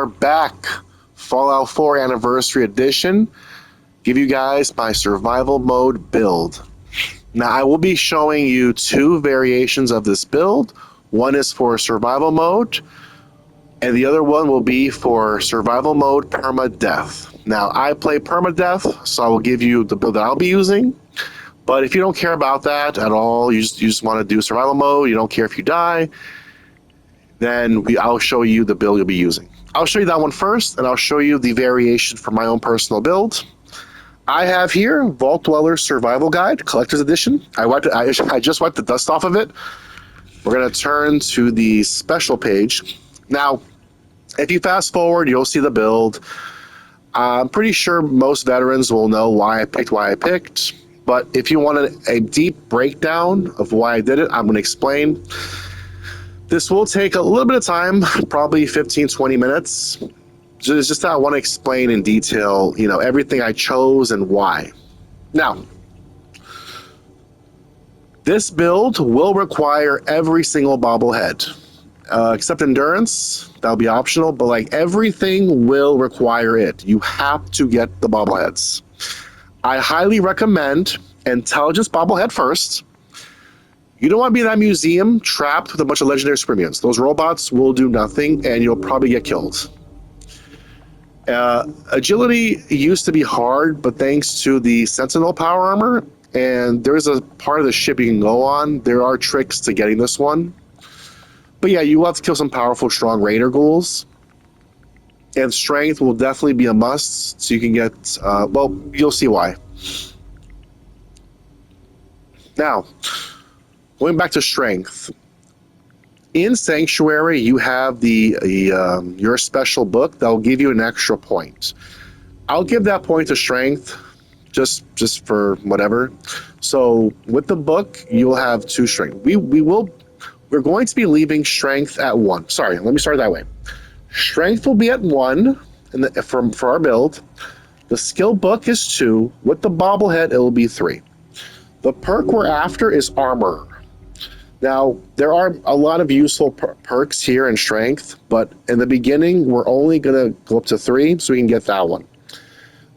are back. Fallout 4 Anniversary Edition. Give you guys my survival mode build. Now, I will be showing you two variations of this build. One is for survival mode, and the other one will be for survival mode perma-death. Now, I play perma-death, so I will give you the build that I'll be using. But if you don't care about that at all, you just want to do survival mode, you don't care if you die, then I'll show you the build you'll be using. I'll show you that one first, and I'll show you the variation for my own personal build. I have here Vault Dweller Survival Guide, Collector's Edition. I just wiped the dust off of it. We're going to turn to the special page. Now, if you fast forward, you'll see the build. I'm pretty sure most veterans will know why I picked. But if you want a deep breakdown of why I did it, I'm going to explain. This will take a little bit of time, probably 15, 20 minutes. Just that I want to explain in detail, everything I chose and why. Now, this build will require every single bobblehead, except endurance. That'll be optional, but like everything will require it. You have to get the bobbleheads. I highly recommend Intelligence bobblehead first. You don't want to be in that museum trapped with a bunch of legendary super mutants. Those robots will do nothing, and you'll probably get killed. Agility used to be hard, but thanks to the Sentinel power armor, and there's a part of the ship you can go on, there are tricks to getting this one. But yeah, you will have to kill some powerful, strong raider ghouls. And strength will definitely be a must, so you can get, well, you'll see why. Now, going back to strength. In Sanctuary, you have your special book that will give you an extra point. I'll give that point to strength, just for whatever. So with the book, you'll have 2 strength. We're going to be leaving strength at 1. Sorry, let me start that way. Strength will be at 1 for our build. The skill book is 2. With the bobblehead, it will be 3. The perk we're after is armor. Now, there are a lot of useful perks here in strength, but in the beginning, we're only going to go up to 3, so we can get that one.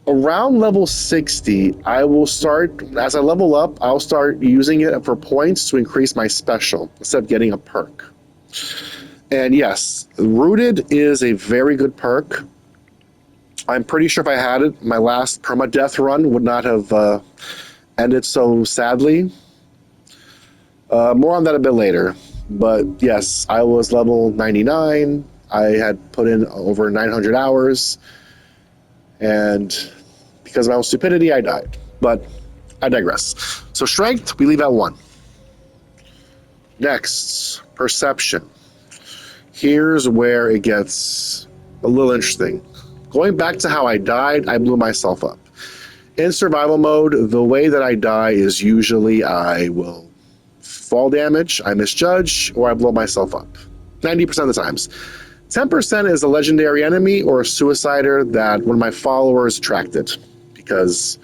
Around level 60, as I level up, I'll start using it for points to increase my special instead of getting a perk. And yes, Rooted is a very good perk. I'm pretty sure if I had it, my last perma-death run would not have ended so sadly. More on that a bit later. But yes, I was level 99. I had put in over 900 hours. And because of my own stupidity, I died. But I digress. So strength, we leave at 1. Next, perception. Here's where it gets a little interesting. Going back to how I died, I blew myself up. In survival mode, the way that I die is usually I will fall damage, I misjudge, or I blow myself up. 90% of the times. 10% is a legendary enemy or a suicider that one of my followers attracted. Because,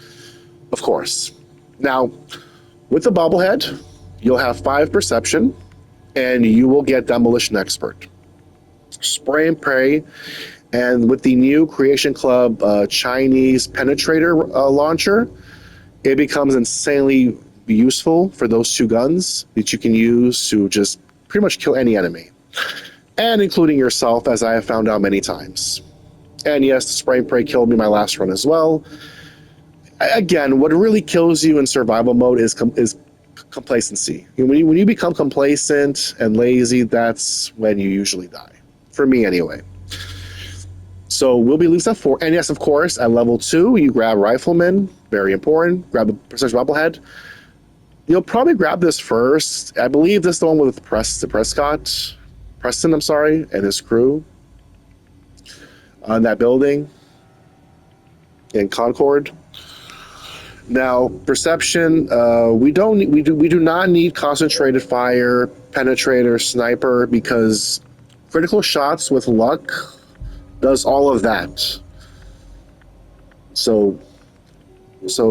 of course. Now, with the bobblehead, you'll have 5 perception, and you will get Demolition Expert. Spray and pray, and with the new Creation Club Chinese Penetrator launcher, it becomes insanely useful for those 2 guns that you can use to just pretty much kill any enemy, and including yourself, as I have found out many times. And yes, the spray and pray killed me my last run as well. Again, what really kills you in survival mode is complacency. When you become complacent and lazy, that's when you usually die. For me, anyway. So we'll be least at 4. And yes, of course, at level 2, you grab Rifleman. Very important. Grab the Perception Bobblehead. You'll probably grab this first. I believe this is the one with Preston, and his crew on that building in Concord. Now, perception, we do not need concentrated fire, penetrator, sniper, because critical shots with luck does all of that. So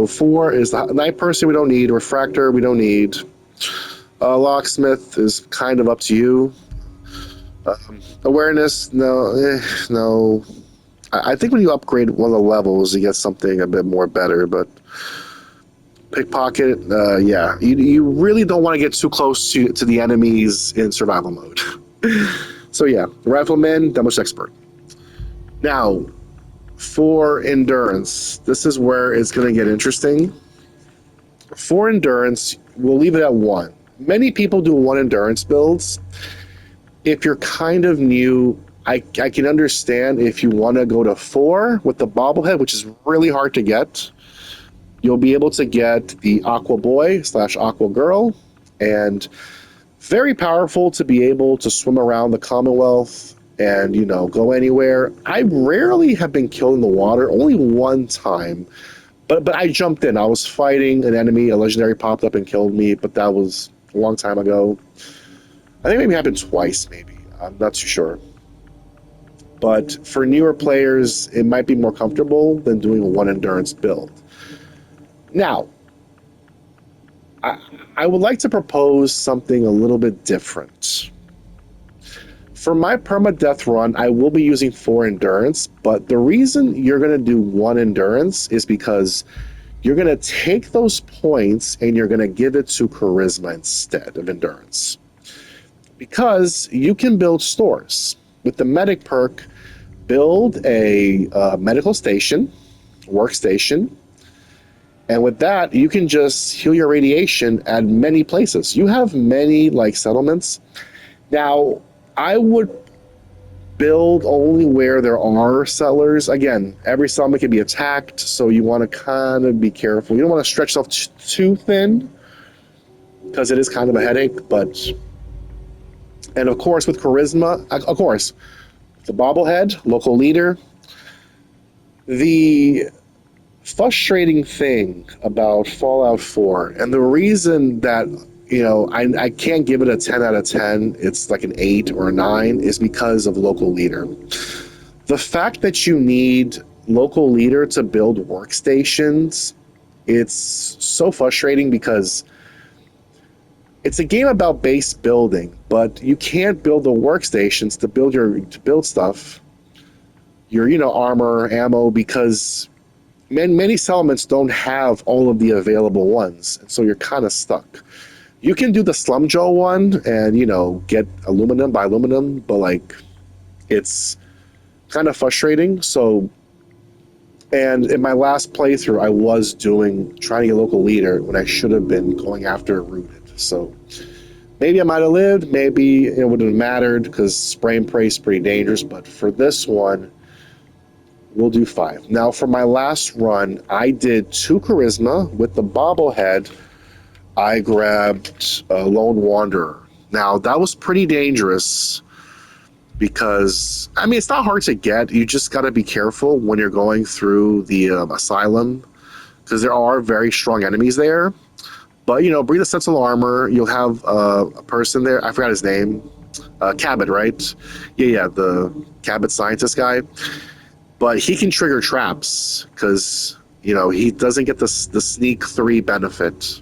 4 is the Night Person we don't need, Refractor we don't need. Locksmith is kind of up to you. Awareness, no, no. I think when you upgrade one of the levels, you get something a bit more better. But pickpocket, yeah, you really don't want to get too close to the enemies in survival mode. So yeah, rifleman, damage expert. Now, for endurance, this is where it's going to get interesting. For endurance, we'll leave it at one. Many people do one endurance builds. If you're kind of new, I can understand if you want to go to four with the bobblehead, which is really hard to get. You'll be able to get the Aqua Boy / Aqua Girl, and very powerful to be able to swim around the Commonwealth and, go anywhere. I rarely have been killed in the water, only one time. But I jumped in. I was fighting an enemy, a legendary popped up and killed me, but that was a long time ago. I think maybe it happened twice, maybe. I'm not too sure. But for newer players, it might be more comfortable than doing a one endurance build. Now, I would like to propose something a little bit different. For my perma-death run, I will be using 4 endurance, but the reason you're going to do 1 endurance is because you're going to take those points and you're going to give it to charisma instead of endurance. Because you can build stores. With the medic perk, build a medical station, workstation, and with that, you can just heal your radiation at many places. You have many settlements. Now, I would build only where there are settlers. Again, every settlement can be attacked, so you want to kind of be careful. You don't want to stretch yourself too thin because it is kind of a headache. And of course, with charisma, of course, the bobblehead, local leader, the frustrating thing about Fallout 4, and the reason that I can't give it a 10 out of 10, it's like an 8 or a 9, is because of local leader. The fact that you need local leader to build workstations, it's so frustrating because it's a game about base building, but you can't build the workstations to build stuff, your armor, ammo, because many settlements don't have all of the available ones, and so you're kind of stuck. You can do the Slum Joe one and get aluminum by aluminum, but it's kind of frustrating. So, and in my last playthrough, I was trying to get local leader when I should have been going after rooted. So maybe I might have lived, maybe it wouldn't have mattered because spray and pray is pretty dangerous. But for this one, we'll do 5. Now, for my last run, I did 2 charisma with the bobblehead. I grabbed a Lone Wanderer. Now, that was pretty dangerous because, it's not hard to get. You just got to be careful when you're going through the asylum because there are very strong enemies there. But, bring the sentinel armor. You'll have a person there. I forgot his name. Cabot, right? Yeah, the Cabot scientist guy. But he can trigger traps because, he doesn't get the sneak 3 benefit.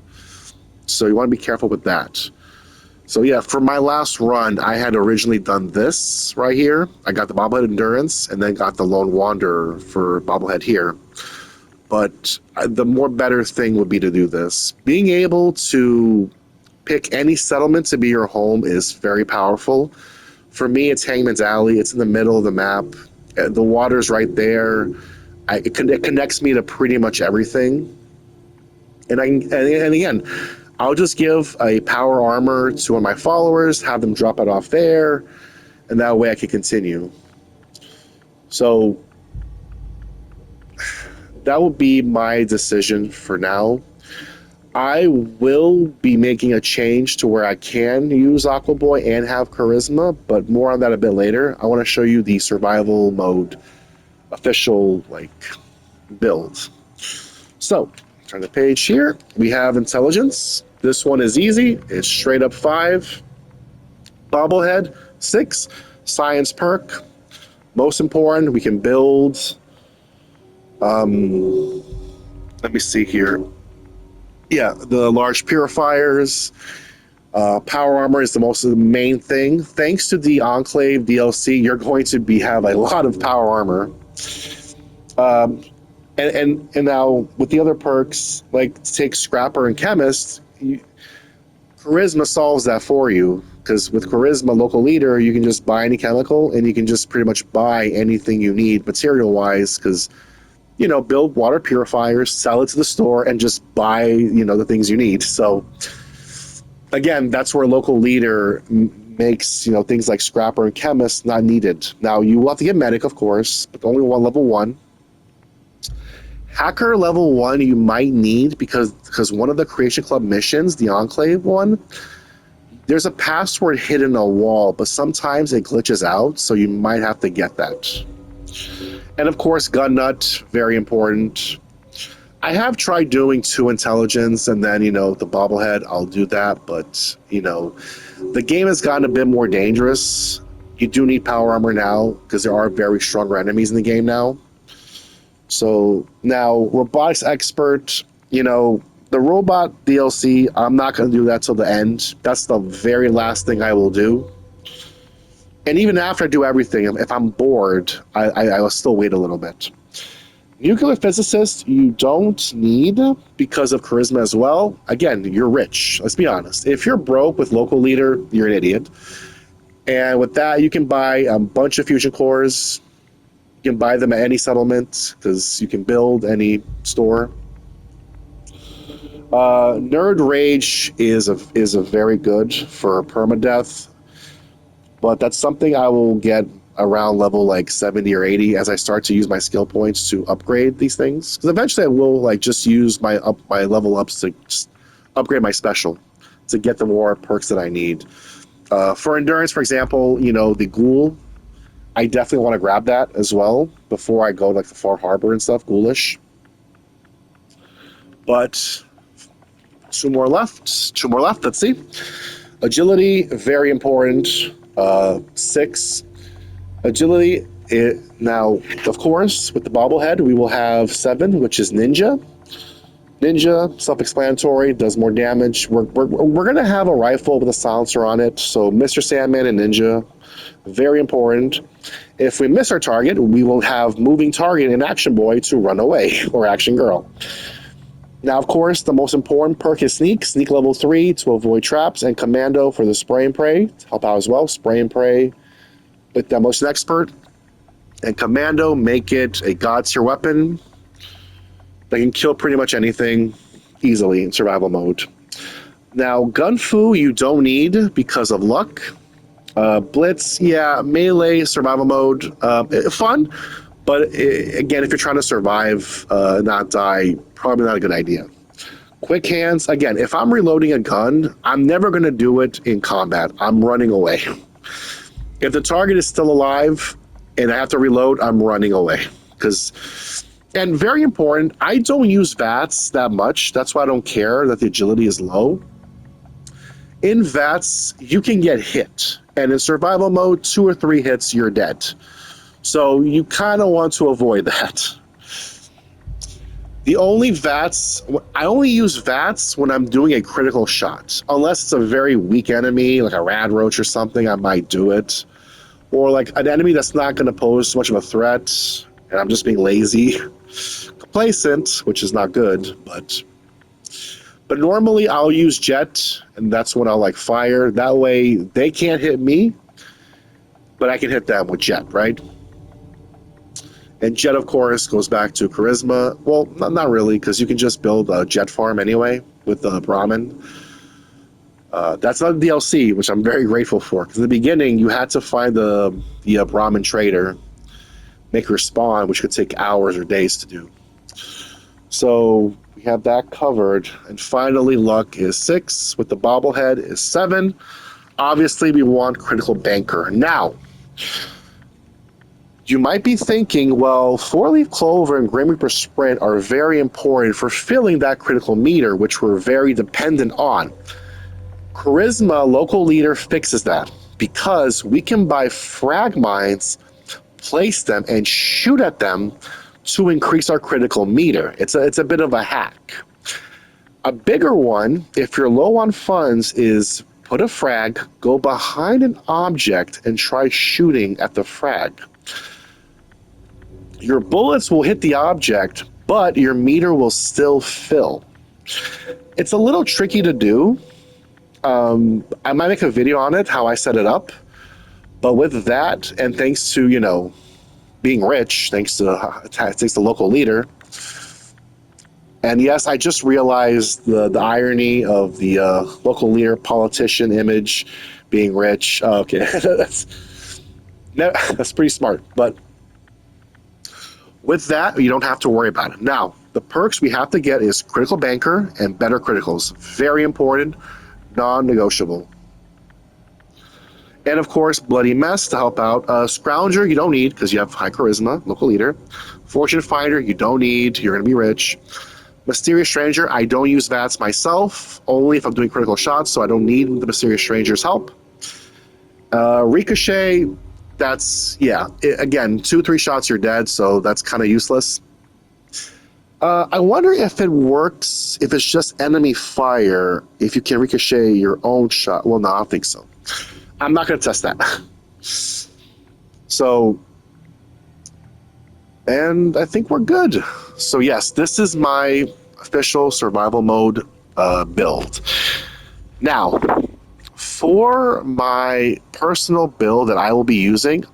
So you want to be careful with that. So yeah, for my last run, I had originally done this right here. I got the bobblehead endurance and then got the Lone Wanderer for bobblehead here. But the more better thing would be to do this. Being able to pick any settlement to be your home is very powerful. For me, it's Hangman's Alley. It's in the middle of the map. The water's right there. It connects me to pretty much everything. And again, I'll just give a power armor to one of my followers, have them drop it off there, and that way I can continue. So that will be my decision for now. I will be making a change to where I can use Aqua Boy and have Charisma, but more on that a bit later. I want to show you the survival mode official build. So, turn the page here. We have Intelligence. This one is easy. It's straight up 5. Bobblehead, 6. Science perk. Most important, we can build. Let me see here. Yeah, the large purifiers. Power armor is the main thing. Thanks to the Enclave DLC, you're going to have a lot of power armor. And now with the other perks, like take Scrapper and Chemist, Charisma solves that for you. Because with Charisma, Local Leader, you can just buy any chemical and you can just pretty much buy anything you need material-wise. Because, build water purifiers, sell it to the store, and just buy, the things you need. So, again, that's where Local Leader makes, things like Scrapper and Chemist not needed. Now, you will have to get Medic, of course, but only level 1. Hacker level 1 you might need because one of the Creation Club missions, the Enclave one, there's a password hidden in a wall, but sometimes it glitches out, so you might have to get that. And of course, Gun Nut, very important. I have tried doing 2 intelligence and then, the bobblehead, I'll do that, but, the game has gotten a bit more dangerous. You do need power armor now because there are very stronger enemies in the game now. So now, Robotics Expert, the robot DLC, I'm not going to do that till the end. That's the very last thing I will do. And even after I do everything, if I'm bored, I will still wait a little bit. Nuclear Physicist, you don't need because of Charisma as well. Again, you're rich. Let's be honest. If you're broke with Local Leader, you're an idiot. And with that, you can buy a bunch of fusion cores. You can buy them at any settlement because you can build any store. Nerd Rage is a very good for Perma-death, but that's something I will get around level like 70 or 80 as I start to use my skill points to upgrade these things. Because eventually I will just use my level ups to just upgrade my special to get the more perks that I need. For endurance, for example, the Ghoul. I definitely want to grab that as well before I go to the Far Harbor and stuff, ghoulish. But 2 more left, let's see. Agility, very important. 6. Agility, now, of course, with the bobblehead, we will have 7, which is Ninja. Ninja, self-explanatory, does more damage. We're going to have a rifle with a silencer on it, so Mr. Sandman and Ninja, very important. If we miss our target, we will have moving target and Action Boy to run away, or Action Girl. Now, of course, the most important perk is Sneak. Sneak level 3 to avoid traps, and Commando for the Spray and Pray to help out as well. Spray and Pray with Demolition Expert. And Commando, make it a god tier weapon that can kill pretty much anything easily in survival mode. Now, Gun Fu you don't need because of luck. Blitz, yeah, melee, survival mode, fun, but again, if you're trying to survive, not die, probably not a good idea. Quick Hands, again, if I'm reloading a gun, I'm never going to do it in combat. I'm running away. If the target is still alive and I have to reload, I'm running away. And very important, I don't use VATS that much. That's why I don't care that the agility is low. In VATS, you can get hit. And in survival mode, 2 or 3 hits, you're dead. So you kind of want to avoid that. The only VATS, I only use VATS when I'm doing a critical shot. Unless it's a very weak enemy, like a rad roach or something, I might do it. Or like an enemy that's not going to pose so much of a threat, and I'm just being lazy. Complacent, which is not good, but normally I'll use Jet, and that's when I'll fire. That way they can't hit me, but I can hit them with Jet, right? And Jet, of course, goes back to Charisma. Well, not really, because you can just build a Jet farm anyway with the Brahmin. That's not the DLC, which I'm very grateful for. Because in the beginning, you had to find the Brahmin trader, make her spawn, which could take hours or days to do. So we have that covered. And finally, luck is 6. With the bobblehead is 7. Obviously, we want critical banker. Now, you might be thinking, well, 4-leaf clover and Grim Reaper Sprint are very important for filling that critical meter, which we're very dependent on. Charisma Local Leader fixes that because we can buy frag mines, place them, and shoot at them to increase our critical meter. It's a bit of a hack. A bigger one, if you're low on funds, is put a frag, go behind an object, and try shooting at the frag. Your bullets will hit the object, but your meter will still fill. It's a little tricky to do. I might make a video on it, how I set it up. But with that, and thanks to, being rich, thanks to the local leader, and yes, I just realized the irony of the local leader politician image being rich. Oh, okay, that's pretty smart. But with that, you don't have to worry about it. Now, the perks we have to get is critical banker and better criticals. Very important, non-negotiable. And of course, Bloody Mess to help out. Scrounger, you don't need because you have high charisma, local leader. Fortune Finder, you don't need, you're going to be rich. Mysterious Stranger, I don't use VATS myself, only if I'm doing critical shots, so I don't need the Mysterious Stranger's help. Ricochet, that's, again, 2-3 shots, you're dead, so that's kind of useless. I wonder if it works, if it's just enemy fire, if you can ricochet your own shot. Well, no, I don't think so. I'm not going to test that. So, and I think we're good. So yes, this is my official survival mode build. Now, for my personal build that I will be using,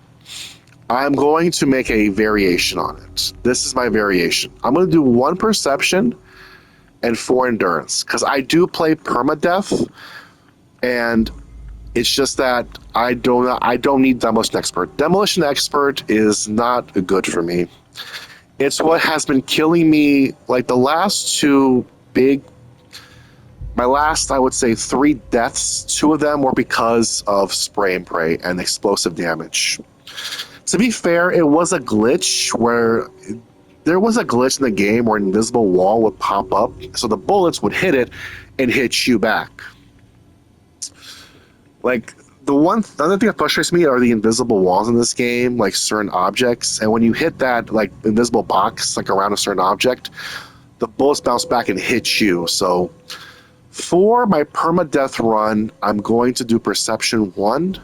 I'm going to make a variation on it. This is my variation. I'm going to do 1 perception and 4 endurance because I do play perma-death, and it's just that I don't need demolition expert. Demolition expert is not good for me. It's what has been killing me. Like the last 2 my last, I would say, 3 deaths. 2 of them were because of spray and pray and explosive damage. To be fair, it was a glitch where there was a glitch in the game where an invisible wall would pop up, so the bullets would hit it and hit you back. Like, the other thing that frustrates me are the invisible walls in this game, like certain objects, and when you hit that, like, invisible box, like, around a certain object, the bullets bounce back and hit you. So, for my perma-death run, I'm going to do Perception 1.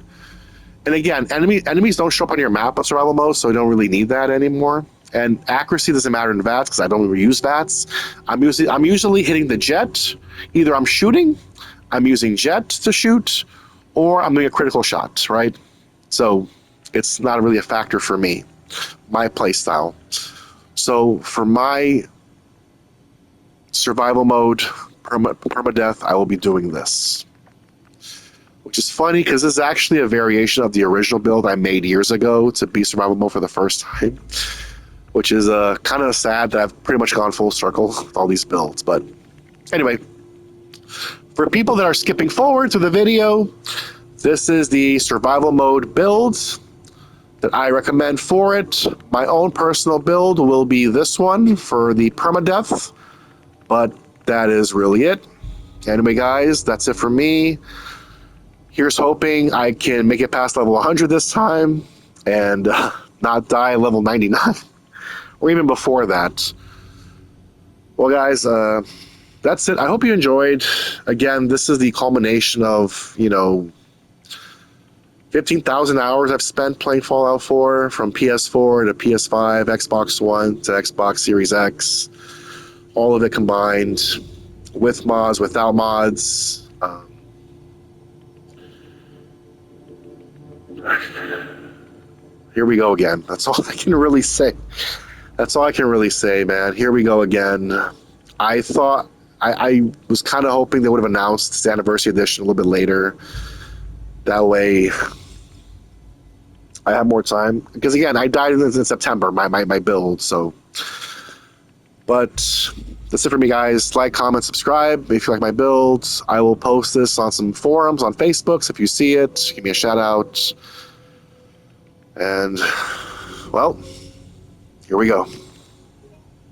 And again, enemies don't show up on your map on survival mode, so I don't really need that anymore. And accuracy doesn't matter in VATS because I don't really use VATS. I'm usually hitting the jet. Either I'm shooting, I'm using jet to shoot, or I'm doing a critical shot, right? So it's not really a factor for me, my playstyle. So for my survival mode, perma-death, I will be doing this. Which is funny because this is actually a variation of the original build I made years ago to be survival mode for the first time. Which is kind of sad that I've pretty much gone full circle with all these builds. But anyway, for people that are skipping forward to the video, this is the survival mode build that I recommend for it. My own personal build will be this one for the permadeath, but that is really it. Anyway, guys, that's it for me. Here's hoping I can make it past level 100 this time and not die at level 99 or even before that. Well, guys, that's it. I hope you enjoyed. Again, this is the culmination of, 15,000 hours I've spent playing Fallout 4 from PS4 to PS5, Xbox One to Xbox Series X. All of it combined with mods, without mods. Here we go again. That's all I can really say. That's all I can really say, man. Here we go again. I thought, I was kind of hoping they would have announced the anniversary edition a little bit later. That way, I have more time. Because again, I died in September, my build, so. But that's it for me, guys. Like, comment, subscribe if you like my builds. I will post this on some forums on Facebook, so if you see it, give me a shout out. And, well, here we go.